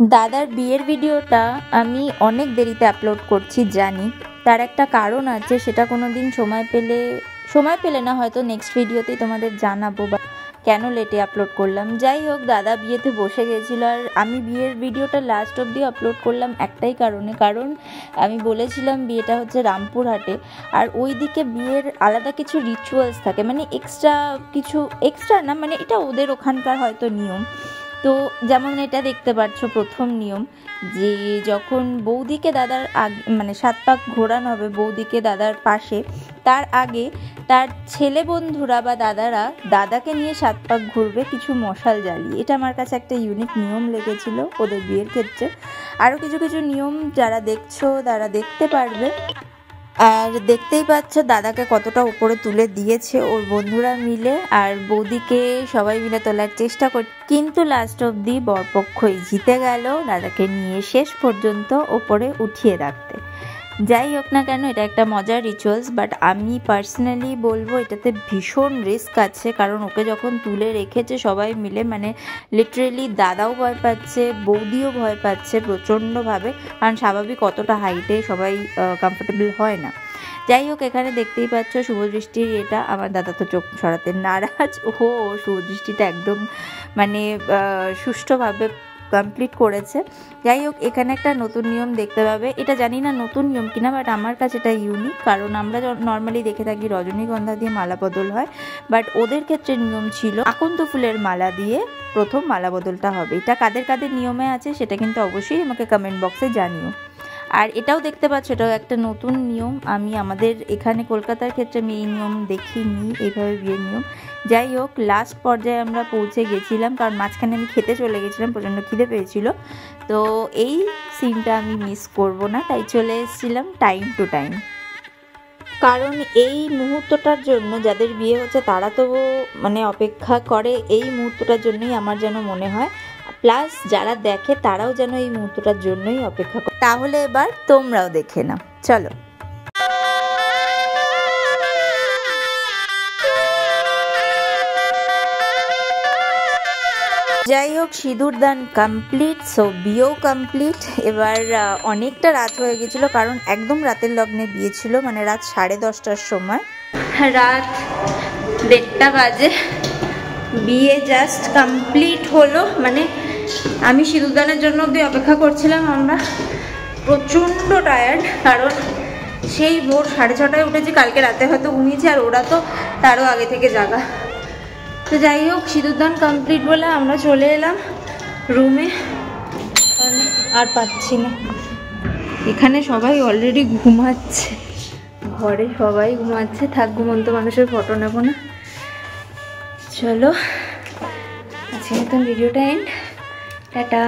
দাদার বিয়ের ভিডিওটা আমি অনেক দেরিতে আপলোড করছি জানি, তার একটা কারণ আছে, সেটা কোনো দিন সময় পেলে না হয়তো নেক্সট ভিডিওতেই তোমাদের জানাবো বা কেন লেটে আপলোড করলাম। যাই হোক, দাদা বিয়েতে বসে গেছিলো আর আমি বিয়ের ভিডিওটা লাস্ট অবধি আপলোড করলাম একটাই কারণ আমি বলেছিলাম বিয়েটা হচ্ছে রামপুরহাটে, আর ওই দিকে বিয়ের আলাদা কিছু রিচুয়ালস থাকে, মানে এক্সট্রা না, মানে এটা ওদের ওখানকার হয়তো নিয়ম। তো যেমন এটা দেখতে পাচ্ছ, প্রথম নিয়ম যে যখন বৌদিকে দাদার আগে মানে 7 পাক ঘোরানো হবে বৌদিকে দাদার পাশে, তার আগে তার ছেলে বন্ধুরা বা দাদারা দাদাকে নিয়ে 7 পাক ঘুরবে কিছু মশাল জ্বালিয়ে। এটা আমার কাছে একটা ইউনিক নিয়ম লেগেছিল ওদের বিয়ের ক্ষেত্রে। আরও কিছু নিয়ম যারা দেখছো তারা দেখতে পারবে। আর দেখতেই পাচ্ছ দাদাকে কতটা উপরে তুলে দিয়েছে ওর বন্ধুরা মিলে, আর বৌদিকে সবাই মিলে তোলার চেষ্টা করছে, কিন্তু লাস্ট অবধি বরপক্ষই জিতে গেল দাদাকে নিয়ে শেষ পর্যন্ত ওপরে উঠিয়ে রাখতে। যাই হোক না কেন, এটা একটা মজার রিচুয়ালস, বাট আমি পার্সোনালি বলবো এটাতে ভীষণ রিস্ক আছে, কারণ ওকে যখন তুলে রেখেছে সবাই মিলে, মানে লিটারেলি দাদাও ভয় পাচ্ছে, বৌদিও ভয় পাচ্ছে প্রচণ্ডভাবে, কারণ স্বাভাবিক অতটা হাইটে সবাই কমফোর্টেবল হয় না। যাই হোক, এখানে দেখতেই পাচ্ছ শুভদৃষ্টির এটা, আমার দাদা তো চোখ সরাতে নারাজ, শুভদৃষ্টিটা একদম মানে সুষ্ঠুভাবে কমপ্লিট করেছে। যাই হোক, এখানে একটা নতুন নিয়ম দেখতে পাবে, এটা জানি না নতুন নিয়ম কিনা, বাট আমার কাছে এটা ইউনিক, কারণ আমরা নর্মালি দেখে থাকি রজনীগন্ধা দিয়ে মালা বদল হয়, বাট ওদের ক্ষেত্রে নিয়ম ছিল আকন্দ ফুলের মালা দিয়ে প্রথম মালা বদলটা হবে। এটা কাদের কাদের নিয়মে আছে সেটা কিন্তু অবশ্যই আমাকে কমেন্ট বক্সে জানিও। আর এটাও দেখতে পাচ্ছ, এটাও একটা নতুন নিয়ম, আমি আমাদের এখানে কলকাতার ক্ষেত্রে আমি এই নিয়ম দেখিনি, এইভাবে বিয়ের নিয়ম। যাই হোক, লাস্ট পর্যায়ে আমরা পৌঁছে গেছিলাম, কারণ মাঝখানে আমি খেতে চলে গেছিলাম, প্রচণ্ড খিদে পেয়েছিল, তো এই সিনটা আমি মিস করব না, তাই চলে এসেছিলাম টাইম টু টাইম। কারণ এই মুহূর্তটার জন্য যাদের বিয়ে হচ্ছে তারা তো মানে অপেক্ষা করে এই মুহূর্তটার জন্যই, আমার যেন মনে হয়, প্লাস যারা দেখে তারাও যেন এই মুহূর্তটার জন্যই অপেক্ষা করে। তাহলে এবার তোমরাও দেখে নাও, চলো। যাই হোক, সিঁদুরদান কমপ্লিট, সো বিয়েও কমপ্লিট। এবার অনেকটা রাত হয়ে গেছিলো, কারণ একদম রাতের লগ্নে বিয়ে ছিল, মানে রাত 10:30টার সময়, রাত 1:30 বাজে বিয়ে জাস্ট কমপ্লিট হলো। মানে আমি সিঁদুরদানের জন্য অবধি অপেক্ষা করছিলাম, আমরা প্রচণ্ড টায়ার্ড, কারণ সেই ভোর 6:30টায় উঠেছি, কালকে রাতে হয়তো ঘুমিয়েছি, আর ওরা তো তারও আগে থেকে জাগা। তো যাই হোক, সিঁদুরদান কমপ্লিট বলে আমরা চলে এলাম রুমে, আর পাচ্ছি না। এখানে সবাই অলরেডি ঘুমাচ্ছে, ঘরে সবাই ঘুমাচ্ছে, থাক ঘুমন্ত মানুষের ফটো নেব না। চলো, আজকে মতন ভিডিওটা এন্ড, টাটা।